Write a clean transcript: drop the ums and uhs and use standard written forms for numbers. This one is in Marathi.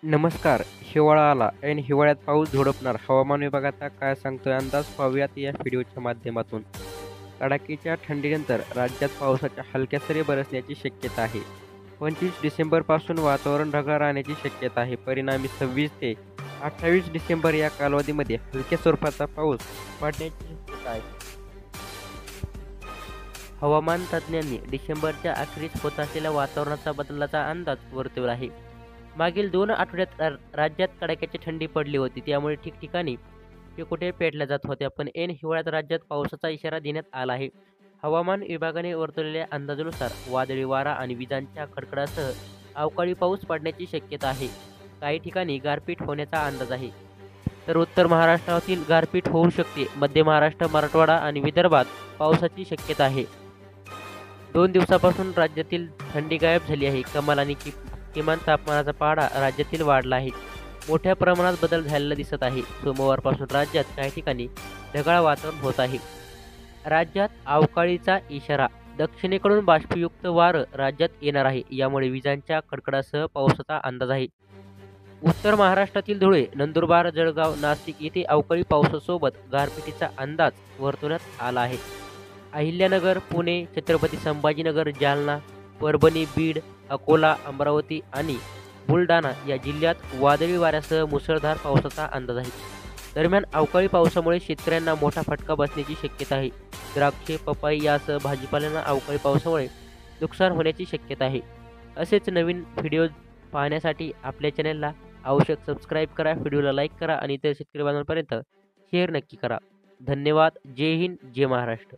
नमस्कार. हिवाळा आला आणि हिवाळ्यात पाऊस झोडपणार. हवामान विभागाचा काय सांगतोय अंदाज पाहूयात या व्हिडिओच्या माध्यमातून. कडाक्याच्या थंडीनंतर राज्यात पावसाच्या हलक्या सरी बरसण्याची शक्यता आहे. 25 डिसेंबरपासून वातावरण ढगाळ राहण्याची शक्यता आहे. परिणामी 26 ते 28 डिसेंबर या कालावधीमध्ये हलक्या स्वरूपाचा पाऊस पडण्याची शक्यता आहे. हवामान तज्ज्ञांनी डिसेंबरच्या अखेरीस होत असलेल्या वातावरणाचा बदलाचा अंदाज वर्तवला आहे. मागील 2 आठवड्यात राज्यात कडाक्याची थंडी पडली होती. त्यामुळे ठिकठिकाणी शेकोट्या पेटल्या जात होत्या. पण ऐन हिवाळ्यात राज्यात पावसाचा इशारा देण्यात आला आहे. हवामान विभागाने वर्तवलेल्या अंदाजानुसार वादळी वारा आणि विजांच्या कडकडाटासह अवकाळी पाऊस पडण्याची शक्यता आहे. काही ठिकाणी गारपीट होण्याचा अंदाज आहे. तर उत्तर महाराष्ट्रातील गारपीट होऊ शकते. मध्य महाराष्ट्र, मराठवाडा आणि विदर्भात पावसाची शक्यता आहे. 2 दिवसापासून राज्यातील थंडी गायब झाली आहे. कमाल आणि किमान तापमानाचा पारा राज्यातील वाढला आहे. मोठ्या प्रमाणात बदल झालेला दिसत आहे. सोमवारपासून राज्यात काही ठिकाणी ढगाळ वातावरण होत आहे. राज्यात अवकाळीचा इशारा. दक्षिणेकडून बाष्पयुक्त वारं राज्यात येणार आहे. यामुळे विजांच्या कडकडाटासह पावसाचा अंदाज आहे. उत्तर महाराष्ट्रातील धुळे, नंदुरबार, जळगाव, नाशिक येथे अवकाळी पावसासोबत गारपिटीचा अंदाज वर्तवण्यात आला आहे. अहिल्यानगर, पुणे, छत्रपती संभाजीनगर, जालना, परभणी, बीड, अकोला, अमरावती आणि बुलढाणा या जिल्ह्यात वादळी वाऱ्यासह मुसळधार पावसाचा अंदाज आहे. दरम्यान अवकाळी पावसामुळे शेतकऱ्यांना मोठा फटका बसण्याची शक्यता आहे. द्राक्षे, पपई यासह भाजीपाल्यांना अवकाळी पावसामुळे नुकसान होण्याची शक्यता आहे. असेच नवीन व्हिडिओ पाहण्यासाठी आपल्या चॅनलला आवश्यक सबस्क्राईब करा, व्हिडिओला लाईक करा आणि इतर शेतकरी बांधवांपर्यंत शेअर नक्की करा. धन्यवाद. जय हिंद, जय महाराष्ट्र.